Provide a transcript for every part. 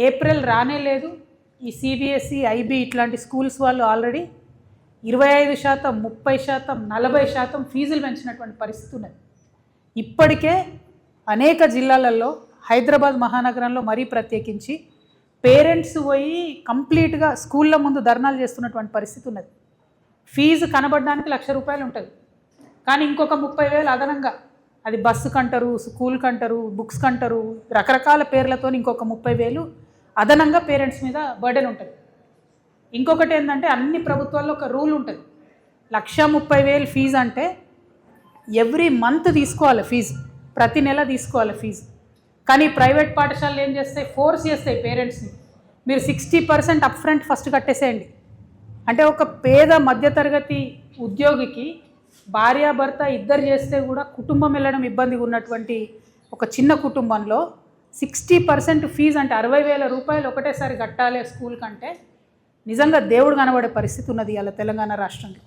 April రానే లేదు. ఈ సిబిఎస్ఈ, ఐబీ ఇట్లాంటి స్కూల్స్ వాళ్ళు ఆల్రెడీ 25%, 30%, 40% ఫీజులు పెంచినటువంటి పరిస్థితి ఉన్నది. ఇప్పటికే అనేక జిల్లాలలో, హైదరాబాద్ మహానగరంలో మరీ ప్రత్యేకించి పేరెంట్స్ పోయి కంప్లీట్గా స్కూళ్ళ ముందు ధర్నాలు చేస్తున్నటువంటి పరిస్థితి ఉన్నది. ఫీజు కనబడడానికి ₹1,00,000 ఉంటుంది, కానీ ఇంకొక 30,000 అదనంగా, అది బస్సు కంటారు, స్కూల్ కంటారు, బుక్స్ కంటారు, రకరకాల పేర్లతో ఇంకొక 30,000 అదనంగా పేరెంట్స్ మీద బర్డెన్ ఉంటుంది. ఇంకొకటి ఏంటంటే అన్ని ప్రభుత్వాల్లో ఒక రూల్ ఉంటుంది, 1,30,000 ఫీజు అంటే ఎవ్రీ మంత్ తీసుకోవాలి ఫీజు, ప్రతి నెల తీసుకోవాలి ఫీజు. కానీ ప్రైవేట్ పాఠశాలలు ఏం చేస్తాయి, ఫోర్స్ చేస్తాయి పేరెంట్స్ని, మీరు 60% అప్ఫ్రంట్ ఫస్ట్ కట్టేసేయండి. అంటే ఒక పేద మధ్యతరగతి ఉద్యోగికి భార్యాభర్త ఇద్దరు చేస్తే కూడా కుటుంబం వెళ్ళడం ఇబ్బందిగా ఉన్నటువంటి ఒక చిన్న కుటుంబంలో 60% ఫీజు అంటే ₹60,000 ఒకటేసారి కట్టాలి స్కూల్ కంటే నిజంగా దేవుడు కనబడే పరిస్థితి ఉన్నది ఇవాళ తెలంగాణ రాష్ట్రంలో.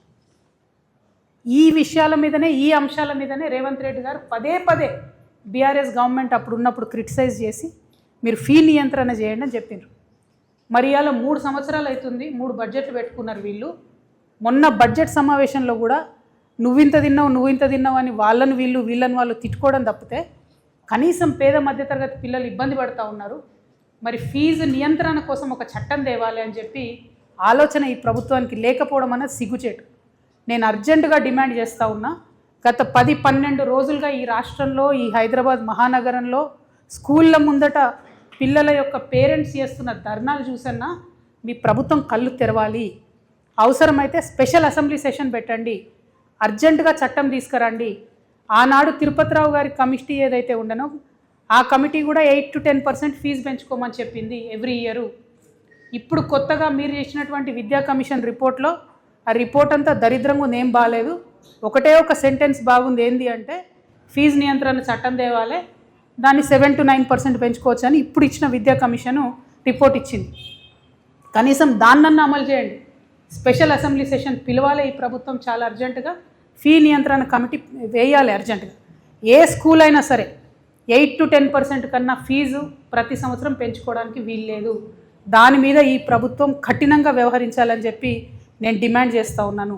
ఈ విషయాల మీదనే, ఈ అంశాల మీదనే రేవంత్ రెడ్డి గారు పదే పదే బీఆర్ఎస్ గవర్నమెంట్ అప్పుడు ఉన్నప్పుడు క్రిటిసైజ్ చేసి మీరు ఫీ నియంత్రణ చేయండి అని చెప్పిండ్రు. మరి ఇవాళ 3 సంవత్సరాలు అవుతుంది, 3 బడ్జెట్లు పెట్టుకున్నారు వీళ్ళు. మొన్న బడ్జెట్ సమావేశంలో కూడా నువ్వింత తిన్నావు అని వాళ్ళని వీళ్ళని వాళ్ళు తిట్టుకోవడం తప్పితే కనీసం పేద మధ్యతరగతి పిల్లలు ఇబ్బంది పడుతూ ఉన్నారు. మరి ఫీజు నియంత్రణ కోసం ఒక చట్టం తేవాలి అని చెప్పి ఆలోచన ఈ ప్రభుత్వానికి లేకపోవడం అనేది సిగ్గుచేటు. నేను అర్జెంటుగా డిమాండ్ చేస్తూ ఉన్నా, గత 10-12 రోజులుగా ఈ రాష్ట్రంలో, ఈ హైదరాబాద్ మహానగరంలో స్కూళ్ళ ముందట పిల్లల యొక్క పేరెంట్స్ చేస్తున్న ధర్నాలు చూసన్నా మీ ప్రభుత్వం కళ్ళు తెరవాలి. అవసరమైతే స్పెషల్ అసెంబ్లీ సెషన్ పెట్టండి, అర్జెంటుగా చట్టం తీసుకురండి. ఆనాడు తిరుపతిరావు గారి కమిటీ ఏదైతే ఉండనో ఆ కమిటీ కూడా 8 to 10% ఫీజు పెంచుకోమని చెప్పింది ఎవ్రీ ఇయరు. ఇప్పుడు కొత్తగా మీరు చేసినటువంటి విద్యా కమిషన్ రిపోర్ట్లో ఆ రిపోర్ట్ అంతా దరిద్రంగా ఉంది, ఏం బాగాలేదు. ఒకటే ఒక సెంటెన్స్ బాగుంది, ఏంది అంటే ఫీజు నియంత్రణ చట్టం తేవాలి, దాన్ని 7 to 9% పెంచుకోవచ్చు అని ఇప్పుడు ఇచ్చిన విద్యా కమిషను రిపోర్ట్ ఇచ్చింది. కనీసం దాన్నన్నా అమలు చేయండి. స్పెషల్ అసెంబ్లీ సెషన్ పిలవాలి ఈ ప్రభుత్వం చాలా అర్జెంటుగా, ఫీ నియంత్రణ కమిటీ వేయాలి అర్జెంటుగా. ఏ స్కూల్ అయినా సరే 8 to 10% కన్నా ఫీజు ప్రతి సంవత్సరం పెంచుకోవడానికి వీల్లేదు. దాని మీద ఈ ప్రభుత్వం కఠినంగా వ్యవహరించాలని చెప్పి నేను డిమాండ్ చేస్తూ ఉన్నాను.